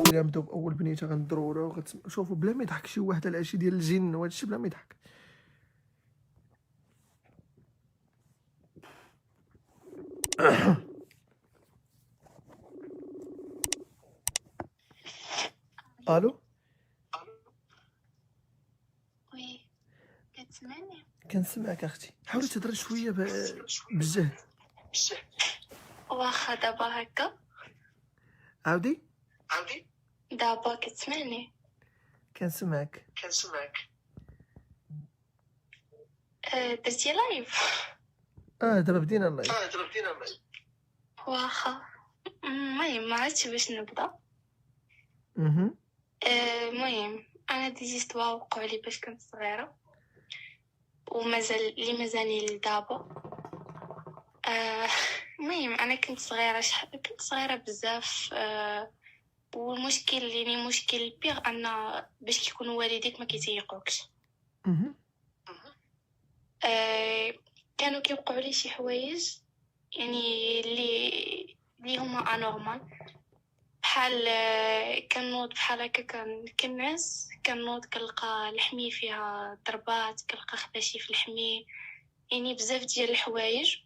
الا نبداو باول بنيته غندرورو شوفوا بلا ما يضحك شي واحد على شي ديال الجن وهذا الشيء بلا ما يضحك. الو وي كتسمعني؟ كنسمعك اختي، حاولي تهضري شويه بالجهد. واخا دابا هكا عاودي دابا كتسمعني؟ كنسمعك. درتي لايف؟ دابا بدينا اللايف. واخا المهم ما عرفتش باش نبدا. المهم انا دي زيستوا وقعوا لي باش كنت صغيره ومازال لي مازالني لدابا. المهم انا كنت صغيره بزاف. والمشكل يعني مشكل البيغ ان باش كيكونوا والديك ما كيتيقوكش. كانوا كيوقعوا لي شي حوايج يعني اللي هما انورمال، بحال كنوض بحال هكا كنعس كنوض كنلقى الحمي فيها ضربات، كنلقى خداشي في الحمي، يعني بزاف ديال الحوايج.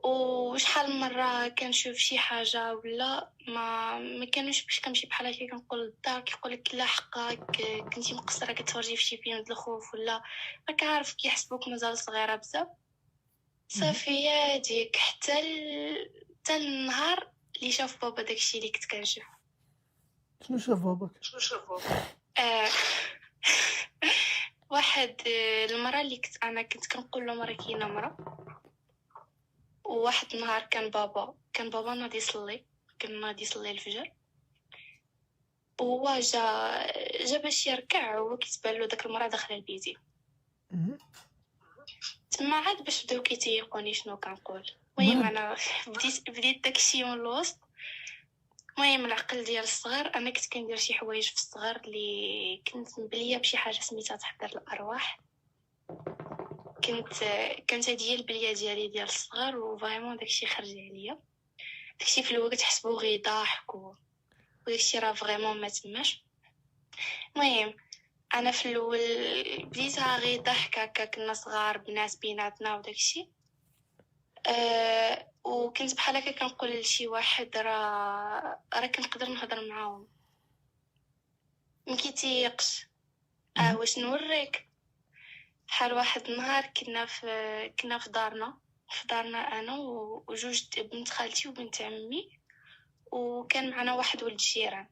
وشحال من مره كنشوف شي حاجه ولا ما كانوش باش كنمشي بحال هكا كنقول للدار كيقول لك لا حقك كنتي مقصره كتفرجي في شي فيلم د الخوف ولا راك عارف كيحسبوك مازال صغيره بزاف. صافي هاديك حتى النهار اللي شاف بابا داكشي اللي كنت كنشوف. شنو شاف باباك؟ واحد المره اللي كنت كنقول له مرة كاينه مرة. وواحد النهار كان بابا ناضي يصلي، كان ناضي يصلي الفجر، وهو جا باش يركع وكيتبان له داك المراه داخله لبيتي. تما عاد باش بداو كيتيقوني شنو كنقول. المهم انا بديت داكشي من الوسط. المهم العقل ديال الصغر انا كنت كندير شي حوايج في الصغر اللي كنت مبليه بشي حاجه سميتها تحضر الارواح. كانت هذه هي البليه ديالي ديال الصغر، وفريمون داكشي خرج عليا. داكشي في الاول كتحسبوه غير ضحك وداكشي راه فريمون ما تماش. المهم انا في الاول بديتها غير ضحك هكا، كنا صغار بنات بيناتنا وداكشي. وكنت بحال هكا كنقول لشي واحد راه كنقدر نهضر معاهم ما كيتيقش. واش نوريك؟ بحال واحد النهار كنا في دارنا انا وجوج بنت خالتي وبنت عمي، وكان معنا واحد ولد الجيران.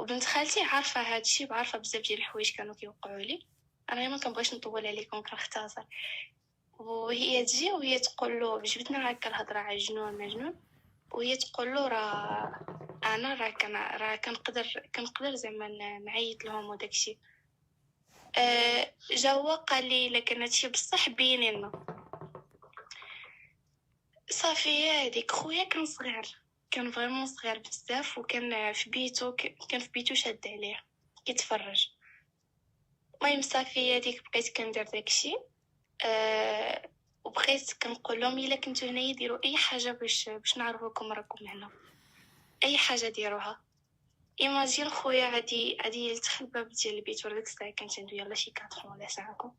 وبنت خالتي عارفه هادشي وعارفه بزاف ديال الحوايج كانوا كيوقعوا لي. انا ما كنبغيش نطول عليكم كنختصر. وهي تجي وهي تقول له جبتنا هكا الهضره على جنون، وهي تقول له انا راه كنقدر زعما نعيط لهم وداكشي. جا هو قال لي الا كان هادشي بصح بيني لنا. صافي هذيك خويا كان صغير، كان فريمون صغير بزاف، وكان في بيتو شاد عليه كيتفرج. المهم صافي هذيك بقيت كندير داكشي. وبقيت كنقول لهم الا كنتو هنايا ديروا اي حاجه باش نعرفوكم راكم هنا، اي حاجه ديروها. ايماجين خويا عادي يدخل الباب ديال البيت، وداك الساعه كانت عنده يلا شي 4 ولا ساعه.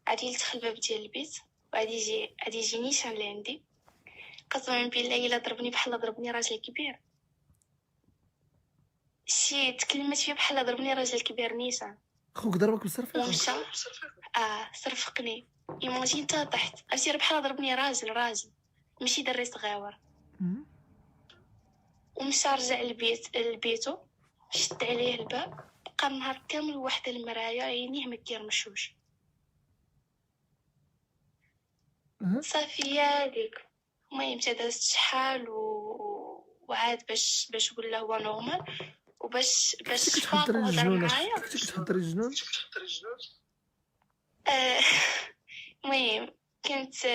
عادي يدخل الباب ديال البيت وعادي يجي نيشان لعندي. قسما بالله الا ضربني راجل كبير. شي تكلمت فيه بحال ضربني راجل كبير نيشان. خوك ضربك بالصرفيق؟ ومشى صرفقني. ايماجين تا طحت. عرفتي بحال ضربني راجل ماشي دري صغيور. ومشى رجع لبيتو، شد عليه الباب، بقى النهار كامل وحده المرايه عينيه ما كيرمشوش. صافي هذيك. المهم دازت شحال وعاد باش ولا هو نورمال، وباش فاق وهضر معايا. كتحضري الجنون. المهم كنت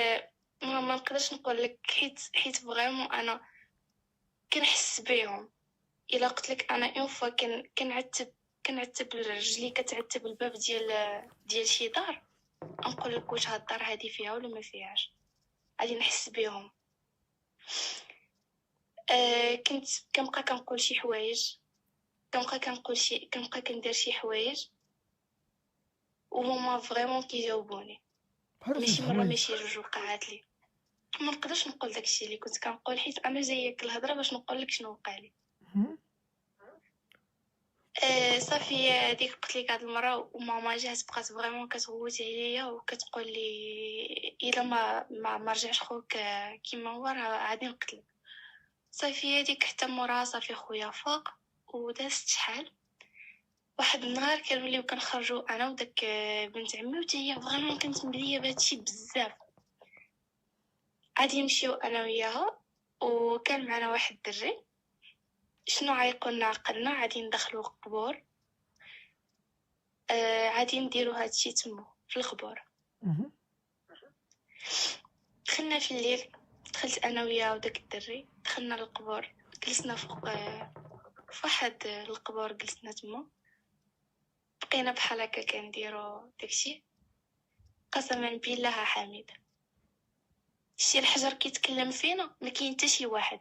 ما نقدرش نقول لك حيت فريمون انا كنحس بيهم. الا قلت لك انا اون فوا كنعتب رجلي كتعتب الباب ديال شي دار، نقول لك واش هاد الدار هادي فيها ولا ما فيهاش. غادي نحس بيهم. كنت كنبقى كنقول شي حوايج، كنبقى كندير شي حوايج وهما فريمون كيجاوبوني. بحال ماشي شنو مره الحوايج؟ ماشي جوج وقعات لي. ما نقدرش نقول داكشي اللي كنت كنقول حيت انا جايك الهضره باش نقول لك شنو وقع لي. مهم. صافي ديك قلت لك هاد المره وماما جات بقات فريمون كتغوت عليا وكتقول لي الا ما رجعش خوك كيما هو راه غادي نقتلك. صافي هذيك حتى مورا صافي خويا فاق ودازت شحال. واحد النهار كنوليو كنخرجوا انا وداك بنت عمي وتا هي فريمون كانت مبليه بهادشي بزاف. غادي نمشيو انا وياها وكان معنا واحد الدري. شنو عيقولنا عقلنا غادي ندخلو القبور. غادي نديرو هادشي تما في القبور. مهم. دخلنا في الليل، دخلت انا وياها وداك الدري، دخلنا للقبور، جلسنا فوق في واحد القبور، جلسنا تما بقينا بحال هكا كنديرو داكشي. قسما بالله حميد شي الحجر كيتكلم فينا، ما كاين حتى شي واحد،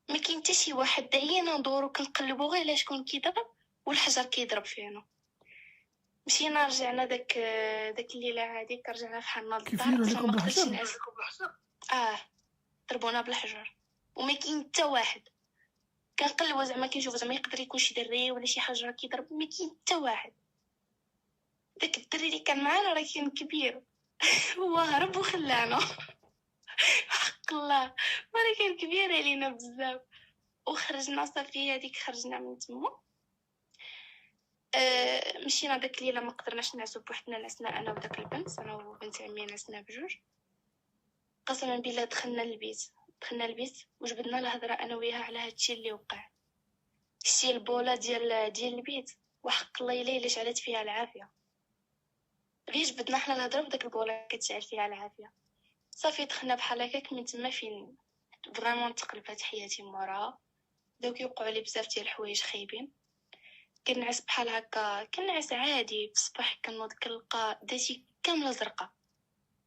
ما كاين حتى شي واحد. دعينا ندورو كنقلبو غير على شكون كيضرب والحجر كيضرب فينا. مشينا رجعنا داك الليله هذيك رجعنا فحالنا للدار. كيفيروا اصلا عليكم ما قدرتش بالحجر؟ نعس. ضربونا بالحجر وما كاين حتى واحد. كنقلبوا زعما كنشوف زعما يقدر يكون شي دري ولا شي حجره كيضرب، ما كاين حتى واحد. داك الدري اللي كان معانا راه كان كبير هو هرب وخلانا حق الله راه كان كبير علينا بزاف. وخرجنا صافي هذيك خرجنا من تما. مشينا داك الليله ما قدرناش نعسو بوحدنا، نعسنا انا وداك البنت، انا وبنت عمي نعسنا بجوج. قسما بالله دخلنا البيت وجبدنا الهضره انا وياها على هادشي اللي وقع. شتي البوله ديال البيت وحق الله الا شعلت فيها العافيه. غير جبدنا حنا الهضره وداك البوله كتشعل فيها العافيه. صافي دخلنا بحال هكاك من تما فين فريمون تقلبات حياتي موراها. بداو كيوقعوا لي بزاف ديال الحوايج خايبين. كنعس بحال هكا، كنعس عادي في الصباح كنوض كنلقى داكشي كامله زرقاء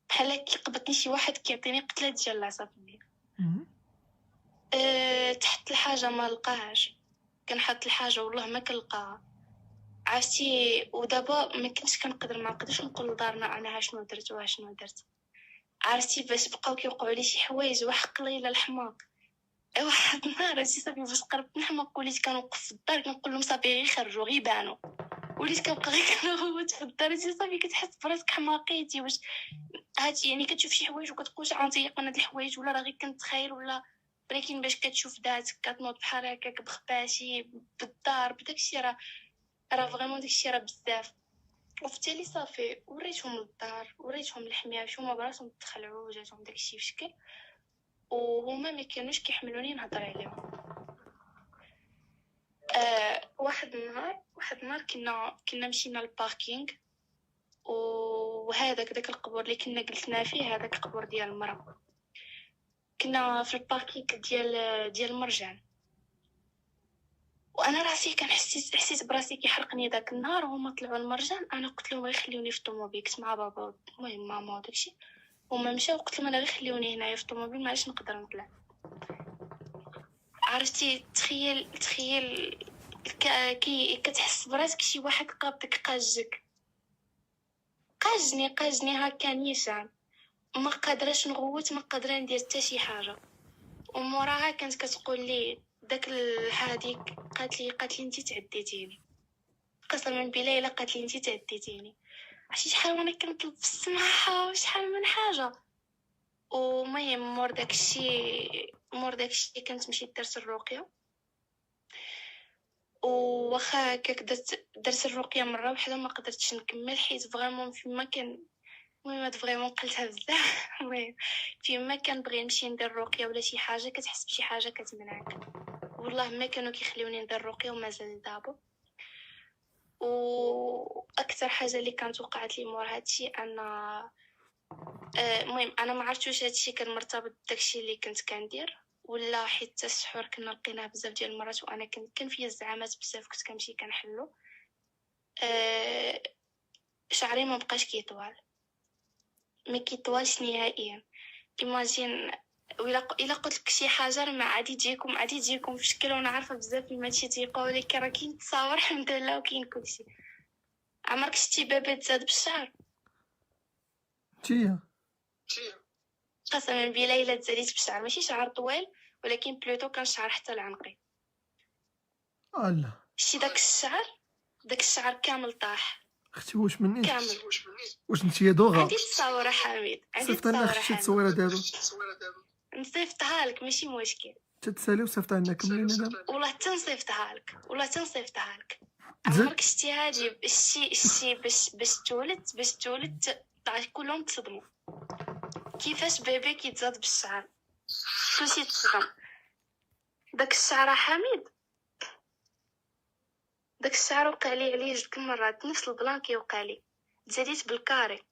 بحال كيقبضني شي واحد كيعطيني قتله ديال العصا. مهم. تحت الحاجه ما لقاهاش، كنحط الحاجه والله ما كنلقاها. عرفتي ودابا ما نقدرش نقول لدارنا انا شنو درت. عرفتي باش بقاو كيوقعوا لي شي حوايج وحق ليلى الحماق. واحد النهار صافي باش قربت نحماق وليت كنوقف في الدار كنقول لهم صافي غير خرجوا غير بانوا. وليت كنبقى غير كنغوت في الدار. صافي كتحس براسك حماقيتي واش هادشي يعني كتشوف شي حوايج وكتقول غنطيق من هاد الحوايج ولا راه غير كنتخيل ولا. ولكن باش كتشوف ذاتك كتنوض بحال هكاك بخباشي بالدار بداكشي راه فريمون داكشي راه بزاف. وفي التالي صافي وريتهم للدار وريتهم الحماش هما براسهم تخلعوا وجاتهم داكشي في شكل وهما ما كانوش كيحملوني نهضر عليهم. واحد النهار كنا مشينا للباركينغ وهذاك داك القبور اللي كنا جلسنا فيه هذاك القبور ديال المرأة. كنا في الباركينغ ديال المرجان وانا راسي حسيت براسي كيحرقني داك النهار. هما طلعوا المرجان انا قلت لهم غير خليوني في الطوموبيل كنت مع بابا المهم ماما وداكشي. هما مشاو قلت لهم انا غير خليوني هنايا في الطوموبيل معليش نقدر نطلع. عرفتي تخيل كتحس براسك شي واحد قابضك قاجني هكا نيشان ما قادراش نغوت ما قادره ندير حتى شي حاجه. وموراها كانت كتقول لي داك هذيك قالت لي انت تعديتيني. قسما بالله الا قالت لي انت تعديتيني. عرفتي شحال وانا كنطلب في السماحه وشحال من حاجه. ومهم مور داكشي كنت مشيت درت الرقيه. وواخا هكاك درت الرقيه مره واحده ما قدرتش نكمل حيت فريمون فيما كان المهم هاد فريمون قلتها بزاف. المهم فيما كنبغي نمشي ندير الرقيه ولا شي حاجه كتحس بشي حاجه كتمنعك. والله ما كانوا كيخليوني ندير الرقيه ومازال دابا. واكثر حاجه اللي كانت وقعت لي مور هادشي انا المهم انا ما عرفتش واش هادشي كان مرتبط بداكشي اللي كنت كندير ولا حتى السحور كنا لقيناه بزاف ديال المرات وانا كان فيا الزعامات بزاف كنت كنمشي كنحلو. شعري ما بقاش كيطوالش نهائيا. ايماجين الا قلت لك شي حاجه راه ما عادي تجيكم في شكل، وانا عارفه بزاف من هادشي تيقولوا لك راه كاين تصاور الحمد لله وكاين كلشي. عمرك شتي بابا تزاد بالشعر؟ تيا قسما بالله الا تزاديت بالشعر، ماشي شعر طويل ولكن بلوتو كان شعر حتى لعنقي. الله شتي داك الشعر كامل طاح اختي واش مني كامل. واش انت يا دوغا عندي تصاوره حميد، عندي صيفط لنا تصاوره اختي حميد، تصويره دابا نصيفطها لك ماشي مشكل. تتسالي وصيفطها لنا كملينا دابا والله تنصيفطها لك. تزاد عمرك شتي هادي الشي باش تولد كلهم تصدموا كيفاش بيبي كيتزاد بالشعر، كلشي تصدم. داك الشعر حميد، داك الشعر وقع لي عليه جوج مرات، نفس البلان كيوقع لي، تزاديت بالكاري.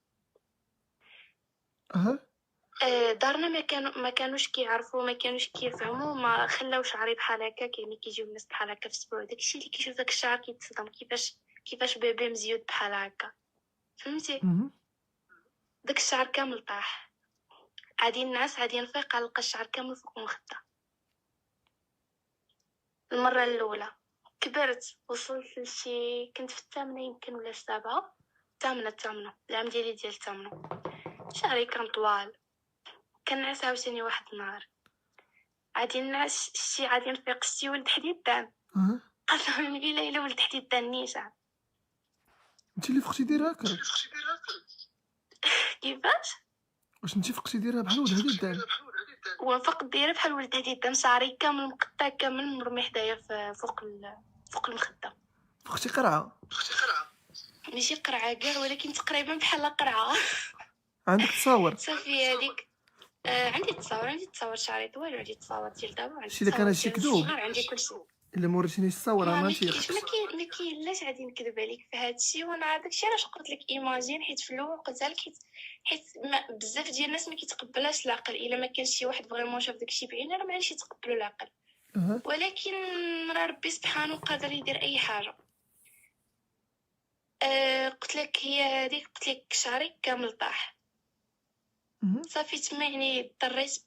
دارنا ما كانوش كيعرفوا، ما كانوش كيفهموا، ما خلاو شعري بحال هكا. يعني كيجيو الناس بحال هكا في السبوع، داكشي اللي كيشوف داك الشعر كيتصدم كيفاش بيبي مزيود بحال هكا، فهمتي؟ داك الشعر كامل طاح. عادي الناس عادي نفيق نلقى الشعر كامل فوق المخده. المره الاولى كبرت، وصلت لشي، كنت في الثامنه يمكن ولا السابعه، الثامنه العام ديالي ديال الثامنه. شعري كان طوال، كنعس عاوتاني واحد النهار عادي الناس شتي عادي نفيق شتي ولد حديدان. قسما بالله الا ولد حديدان نيشان. انت اللي فقتي ديرها هكا كيفاش واش انت فقتي ديرها بحال ولد هادي الدار وفقت دايره بحال ولد حديدان، شعري كامل مقطع كامل مرمي حدايا فوق المخده. فقتي قرعه ماشي قرعه كاع ولكن تقريبا بحال قرعه. عندك تصاور صافي هذيك. عندي تصاور شعري طويل، وعندي تصاور ديال دابا، عندي شي الا كان هادشي ديال كذوب الصغار، عندي كلشي. الا موريتينيش التصاور ما ما كاينش نتيقش ما كاين لاش غادي نكذب عليك في هذا الشيء. وانا داكشي علاش قلت لك ايماجين، حيت في الاول قلتها لك حيت بزاف ديال الناس ما كيتقبلاش العقل. الا ما كانش شي واحد فريمون شاف داكشي بعينه راه معليش يتقبلوا العقل. ولكن راه ربي سبحانه قادر يدير اي حاجه. قلت لك هي هذيك، قلت لك شعري كامل طاح. صافي تما يعني اضطريت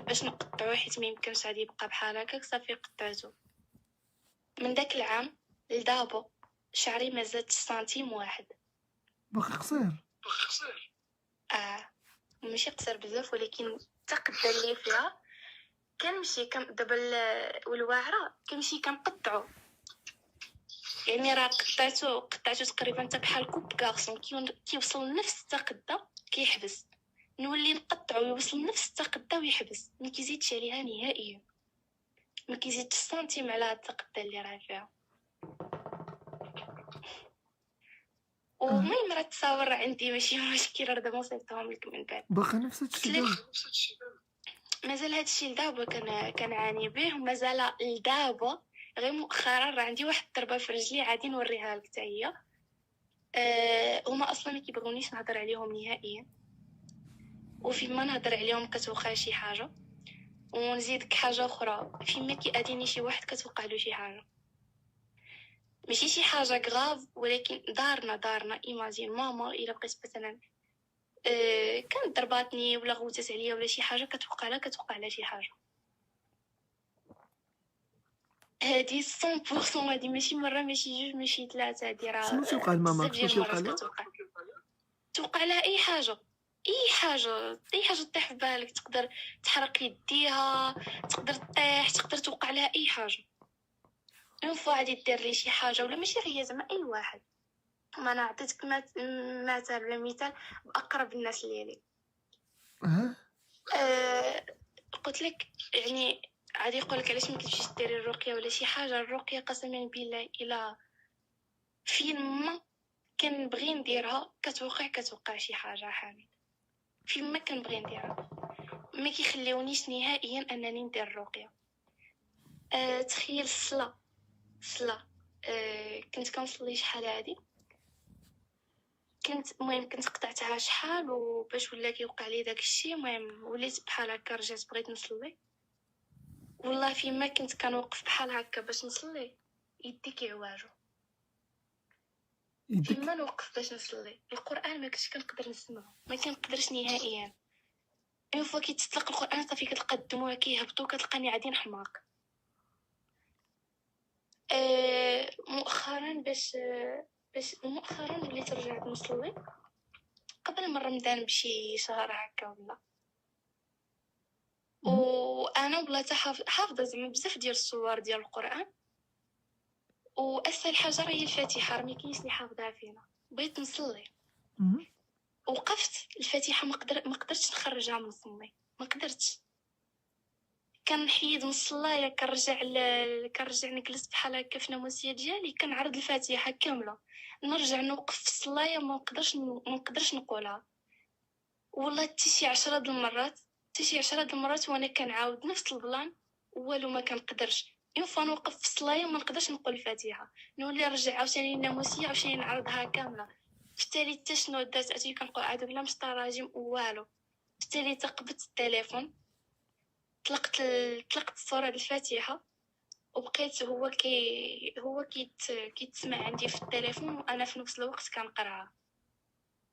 باش نقطعو، حيت ما يمكنش غادي يبقى بحال هكاك. صافي قطعته. من داك العام لدابا شعري ما زادش سنتيم واحد. باقي قصير ماشي قصير بزاف، ولكن تقدر لي فيها كنمشي دابا والواعره كنمشي كنقطعو. يعني راه قطعته تقريبا حتى بحال كوب كارسون، كيوصل لنفس التقده كيحبس، نولي نقطعو يوصل لنفس التقده ويحبس، ما كيزيدش عليها نهائيا، ما كيزيدش سنتيم على التقده اللي راه فيها. المهم راه التصاور عندي ماشي مشكل، راه دابا نصيفطهم لك من بعد. باقي نفس الشيء دابا مازال هادشي لدابا كنعاني به، ومازال لدابا. غير مؤخرا راه عندي واحد الضربه في رجلي، عادي نوريها لك حتى هي. هما اصلا ما كيبغونيش نهضر عليهم نهائيا، وفيما نهضر عليهم كتوقع شي حاجه. ونزيدك حاجه اخرى، فيما كيأذيني شي واحد كتوقع له شي حاجه، ماشي شي حاجه غراف، ولكن دارنا ايماجين ماما الا بقيت مثلا كانت ضرباتني ولا غوتات عليا ولا شي حاجه كتوقع لها شي حاجه. هادي 100% هادي ماشي مره ماشي جوج ماشي ثلاثه، هادي راه شنو تيوقع لماماك؟ بزاف شنو ديال تيوقع المرات لها؟ توقع لها اي حاجه طيح في بالك. تقدر تحرك يديها، تقدر تطيح، تقدر توقع لها اي حاجه. اون فوا غادي دير لي شي حاجه، ولا ماشي هي زعما اي واحد. ما انا عطيتك مثال ولا مثال باقرب الناس ليا. قلت لك يعني عادي يقول لك علاش ما كتمشيش ديري الرقيه ولا شي حاجه. الرقيه قسما بالله الا فين ما كنبغي نديرها كتوقع شي حاجه حامد. فين ما كنبغي نديرها ما كيخليونيش نهائيا انني ندير الرقيه. تخيل الصلاه كنت كنصلي شحال هادي، كنت قطعتها شحال وباش ولا كيوقع لي داك الشيء. المهم وليت بحال هكا، رجعت بغيت نصلي. والله فيما كنت كنوقف بحال هكا باش نصلي يدي كيعواجو. فيما نوقف باش نصلي القران ما كنتش كنقدر نسمعه، ما كنقدرش نهائيا. اون فوا كيتطلق القران صافي كتلقى الدموع كيهبطوا كتلقاني عادي نحماق. مؤخرا باش مؤخرا وليت رجعت نصلي قبل من رمضان بشي شهر هكا ولا. وانا بلاتي حافظه زعما بزاف ديال الصور ديال القران، واسهل حاجه هي الفاتحه، راه ما كاينش اللي حافظها فينا. بغيت نصلي وقفت الفاتحه ما قدرتش نخرجها من فمي، ما قدرتش. كنحيد من الصلايه كنرجع نجلس بحال هكا في الناموسيه ديالي كنعرض الفاتحه كامله، نرجع نوقف في الصلايه ما نقدرش نقولها. والله حتى شي 10 د المرات وانا كنعاود نفس البلان والو ما كنقدرش. فوا نوقف في الصلايه ما نقدرش نقول الفاتحه، نولي نرجع عاوتاني الناموسيه عاوتاني نعرضها كامله. في التالي حتى شنو درت؟ عرفتي كنقول اعوذ بالله من الشيطان الرجيم والو. في التالي تقبت التليفون، طلقت الصوره الفاتحه وبقيت هو كيتسمع عندي في التليفون وانا في نفس الوقت كنقراها،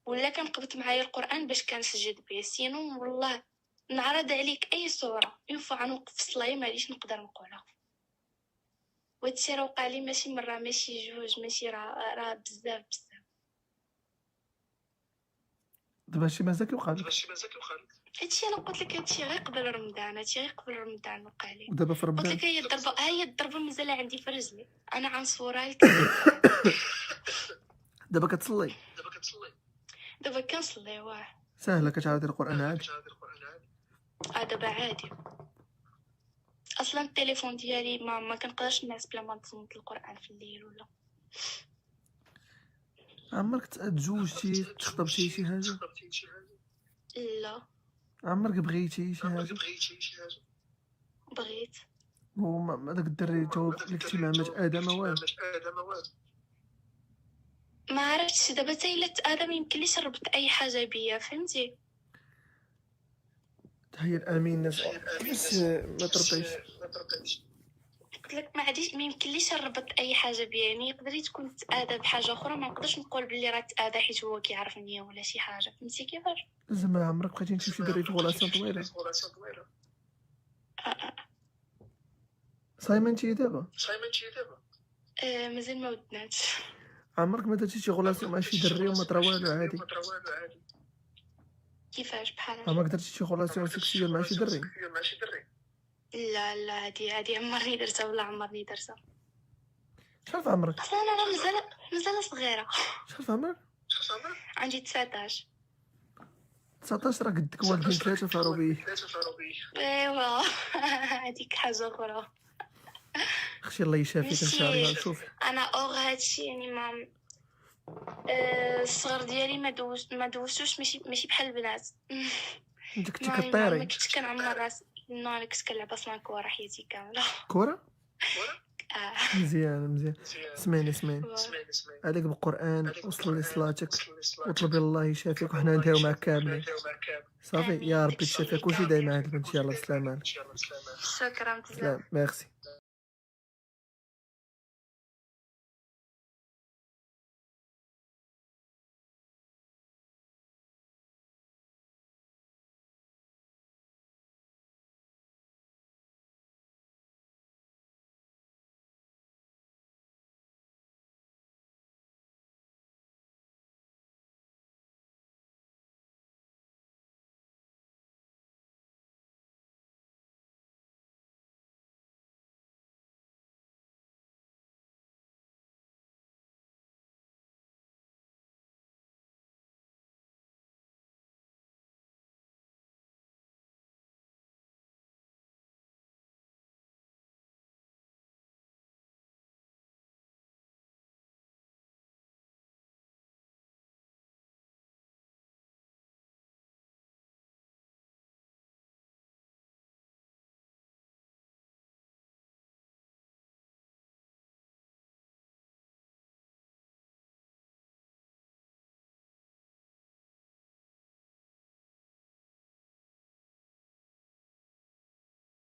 ولا كنقبت معايا القران باش كنسجد به. سينو والله نعرض عليك اي صوره اون فوا نوقف في الصلاه ما عادش نقدر نقولها. وهادشي راه وقع لي ماشي مره ماشي جوج ماشي راه بزاف. دابا هادشي مازال كيوقع لك؟ هادشي انا قلت لك هادشي غير قبل رمضان وقع لي. ودابا في قلت رمضان لك هي الضربه مازال عندي في رجلي، انا عنصورها لك. دابا كتصلي؟ دابا كنصلي واه. ساهله كتعاودي القران عادي؟ دابا عادي. اصلا التليفون ديالي ما كنقدرش نعس بلا ما نصنت القران في الليل ولا. عمرك تزوجتي تخطبتي شي حاجه؟ لا. عمرك بغيتي شي حاجه؟ بغيت. وما داك الدري جاوب لك شي معمات ادم والو؟ ما عرفتش دابا حتى الا ادم يمكن ليش ربط اي حاجه بيا، فهمتي؟ هي الامين الناس كيفاش ما ترضيش؟ قلت لك ما يمكن ليش نربط اي حاجه بيا، يعني يقدر تكون تاذى بحاجه اخرى ما نقدرش نقول بلي راه تاذى حيت هو كيعرفني ولا شي حاجه، فهمتي كيفاش؟ زعما عمرك بقيتي نشوف شي دري في غولاسيون طويله؟ صايمه انتي دابا؟ مازال ما ودناتش. عمرك ما درتي شي غولاسيون مع شي دري وما طرا والو عادي؟ كيفاش بحال عمرك درتي شي غولاسيون سيكسيال مع شي دري؟ لا هادي عمرني درتها ولا عمرني درتها. شحال في عمرك؟ اصلا انا مازال صغيره. شحال في عمرك؟ عندي 19. 19 راه قدك والدين 3 في عروبيه. ايوا هذيك حاجه اخرى. اختي الله يشافيك ان شاء الله. شوفي انا اوغ هادشي يعني ما الصغر ديالي ما دوزتوش ماشي بحال البنات. انت كنتي كطيري؟ ما كنتش كنعمر راسي. انا كنت كنلعب اصلا كره حياتي كامله. كره؟ مزيان. اسمعيني عليك بالقران وصل لصلاتك وطلبي الله يشافيك وحنا نديرو معاك كاملين صافي. يا ربي تشافيك وشي دايما هاد البنت. يلاه بسلامه. شكرا بزاف. ميرسي.